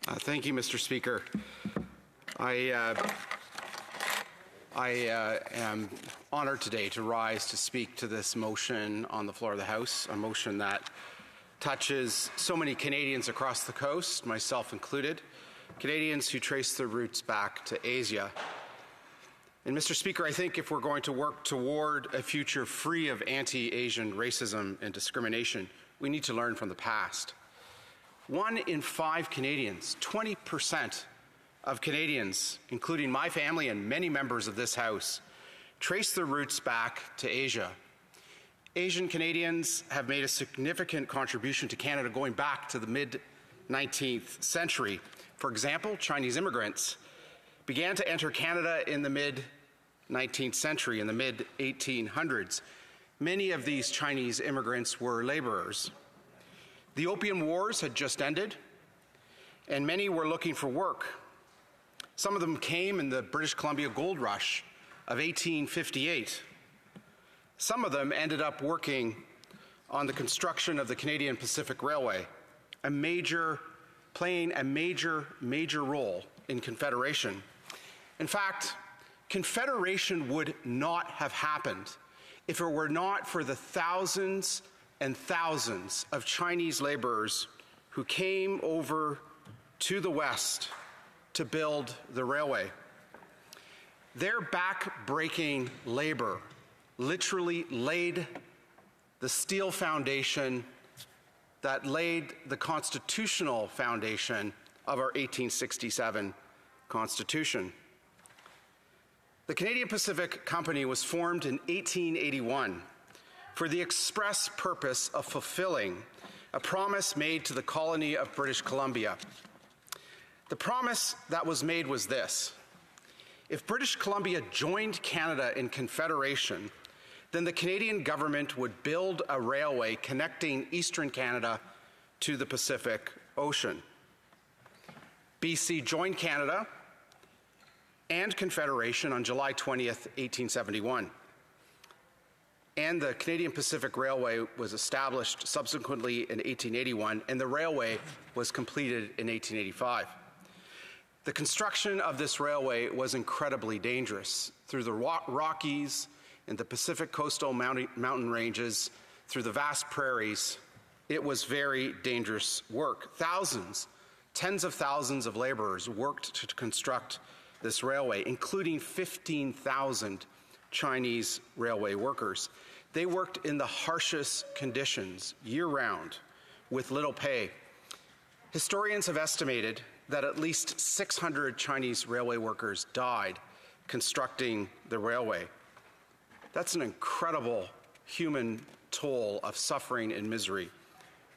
Thank you, Mr. Speaker. I am honored today to rise to speak to this motion on the floor of the House, a motion that touches so many Canadians across the coast, myself included, Canadians who trace their roots back to Asia. And Mr. Speaker, I think if we're going to work toward a future free of anti-Asian racism and discrimination, we need to learn from the past. 1 in 5 Canadians, 20% of Canadians, including my family and many members of this House, trace their roots back to Asia. Asian Canadians have made a significant contribution to Canada going back to the mid-19th century. For example, Chinese immigrants began to enter Canada in the mid-19th century, in the mid-1800s. Many of these Chinese immigrants were laborers. The Opium Wars had just ended, and many were looking for work. Some of them came in the British Columbia Gold Rush of 1858. Some of them ended up working on the construction of the Canadian Pacific Railway, playing a major role in Confederation. In fact, Confederation would not have happened if it were not for the thousands and thousands of Chinese laborers who came over to the West to build the railway. Their back-breaking labor literally laid the steel foundation that laid the constitutional foundation of our 1867 Constitution. The Canadian Pacific Company was formed in 1881 for the express purpose of fulfilling a promise made to the colony of British Columbia. The promise that was made was this: if British Columbia joined Canada in Confederation, then the Canadian government would build a railway connecting Eastern Canada to the Pacific Ocean. BC joined Canada and Confederation on July 20th, 1871. And the Canadian Pacific Railway was established subsequently in 1881, and the railway was completed in 1885. The construction of this railway was incredibly dangerous. Through the Rockies and the Pacific coastal mountain ranges, through the vast prairies, it was very dangerous work. Thousands, tens of thousands of laborers worked to construct this railway, including 15,000 Chinese railway workers. They worked in the harshest conditions year-round with little pay. Historians have estimated that at least 600 Chinese railway workers died constructing the railway. That's an incredible human toll of suffering and misery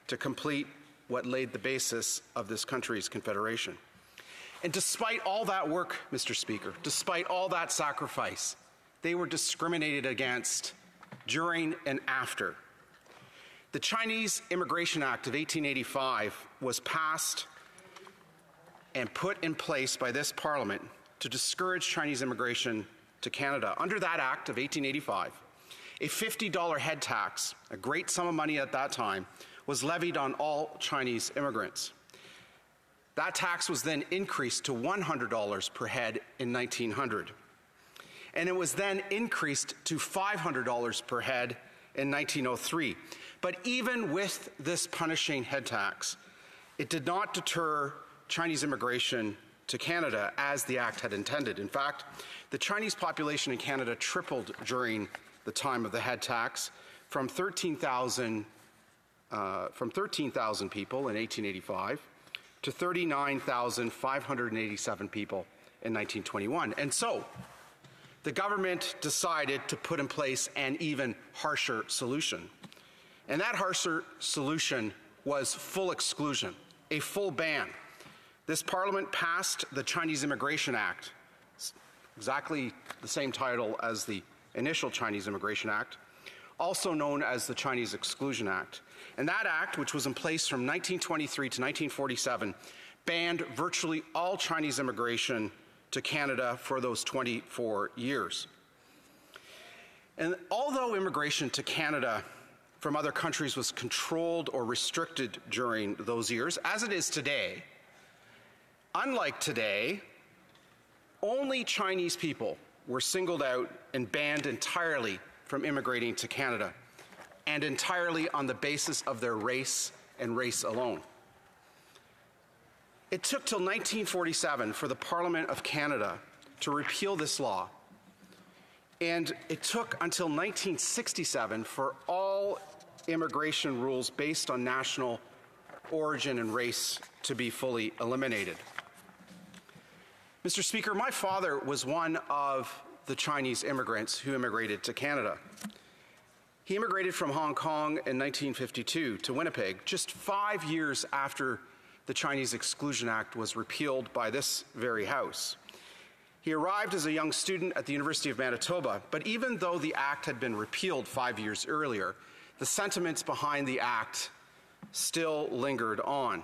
to complete what laid the basis of this country's confederation. And despite all that work, Mr. Speaker, despite all that sacrifice, they were discriminated against during and after. The Chinese Immigration Act of 1885 was passed and put in place by this Parliament to discourage Chinese immigration to Canada. Under that Act of 1885, a $50 head tax, a great sum of money at that time, was levied on all Chinese immigrants. That tax was then increased to $100 per head in 1900. And it was then increased to $500 per head in 1903. But even with this punishing head tax, it did not deter Chinese immigration to Canada as the Act had intended. In fact, the Chinese population in Canada tripled during the time of the head tax, from 13,000 people in 1885 to 39,587 people in 1921. And so, the government decided to put in place an even harsher solution. And that harsher solution was full exclusion, a full ban. This Parliament passed the Chinese Immigration Act, exactly the same title as the initial Chinese Immigration Act, also known as the Chinese Exclusion Act. And that act, which was in place from 1923 to 1947, banned virtually all Chinese immigration to Canada for those 24 years. And although immigration to Canada from other countries was controlled or restricted during those years, as it is today, Unlike today, only Chinese people were singled out and banned entirely from immigrating to Canada, and entirely on the basis of their race and race alone. It took till 1947 for the Parliament of Canada to repeal this law, and it took until 1967 for all immigration rules based on national origin and race to be fully eliminated. Mr. Speaker, my father was one of the Chinese immigrants who immigrated to Canada. He immigrated from Hong Kong in 1952 to Winnipeg, just 5 years after the Chinese Exclusion Act was repealed by this very House. He arrived as a young student at the University of Manitoba, but even though the act had been repealed 5 years earlier, the sentiments behind the act still lingered on.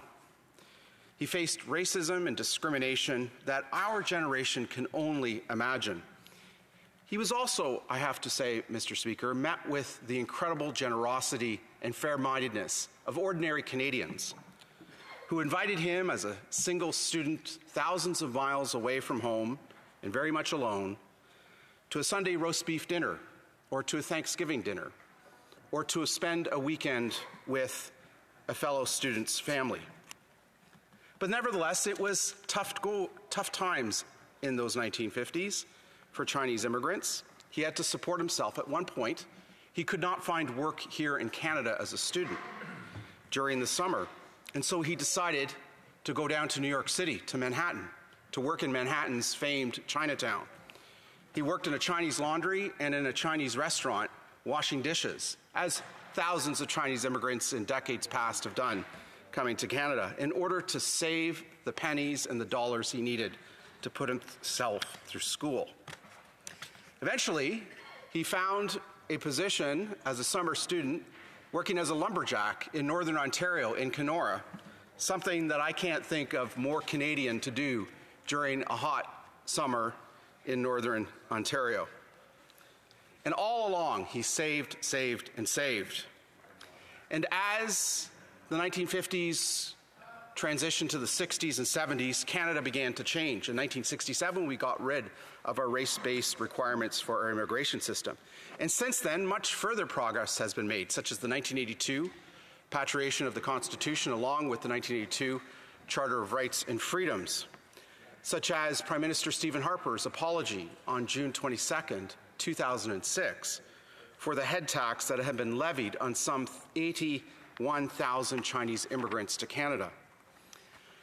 He faced racism and discrimination that our generation can only imagine. He was also, I have to say, Mr. Speaker, met with the incredible generosity and fair-mindedness of ordinary Canadians who invited him as a single student thousands of miles away from home and very much alone to a Sunday roast beef dinner or to a Thanksgiving dinner or to spend a weekend with a fellow student's family. But nevertheless, it was tough times in those 1950s for Chinese immigrants. He had to support himself. At one point, he could not find work here in Canada as a student during the summer. And so he decided to go down to New York City, to Manhattan, to work in Manhattan's famed Chinatown. He worked in a Chinese laundry and in a Chinese restaurant, washing dishes, as thousands of Chinese immigrants in decades past have done coming to Canada, in order to save the pennies and the dollars he needed to put himself through school. Eventually, he found a position as a summer student working as a lumberjack in Northern Ontario, in Kenora, something that I can't think of more Canadian to do during a hot summer in Northern Ontario. And all along, he saved, and saved. And as the 1950s transitioned to the 60s and 70s, Canada began to change. In 1967, we got rid of our race-based requirements for our immigration system. And since then, much further progress has been made, such as the 1982 patriation of the Constitution, along with the 1982 Charter of Rights and Freedoms, such as Prime Minister Stephen Harper's apology on June 22nd, 2006, for the head tax that had been levied on some 81,000 Chinese immigrants to Canada.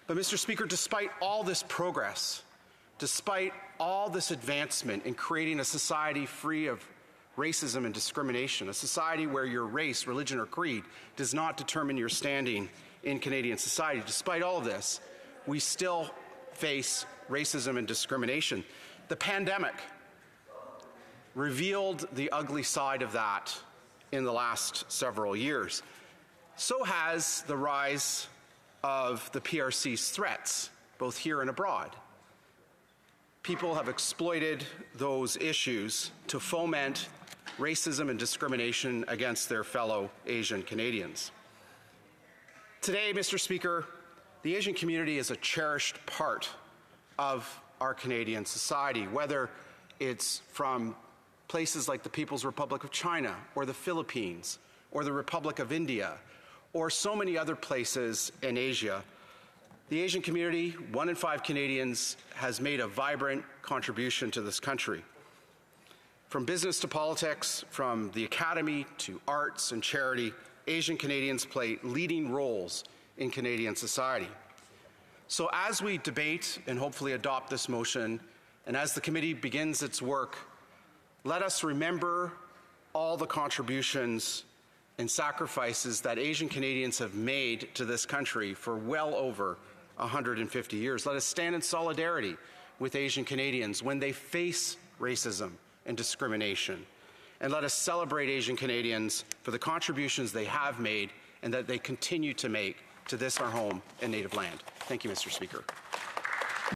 But Mr. Speaker, despite all this progress, despite all this advancement in creating a society free of racism and discrimination, a society where your race, religion, or creed does not determine your standing in Canadian society, despite all of this, we still face racism and discrimination. The pandemic revealed the ugly side of that in the last several years. So has the rise of the PRC's threats, both here and abroad. People have exploited those issues to foment racism and discrimination against their fellow Asian Canadians. Today, Mr. Speaker, the Asian community is a cherished part of our Canadian society, whether it's from places like the People's Republic of China, or the Philippines, or the Republic of India, or so many other places in Asia. The Asian community, 1 in 5 Canadians, has made a vibrant contribution to this country. From business to politics, from the academy to arts and charity, Asian Canadians play leading roles in Canadian society. So as we debate and hopefully adopt this motion, and as the committee begins its work, let us remember all the contributions and sacrifices that Asian Canadians have made to this country for well over 150 years. Let us stand in solidarity with Asian Canadians when they face racism and discrimination. And let us celebrate Asian Canadians for the contributions they have made and that they continue to make to this, our home and native land. Thank you, Mr. Speaker.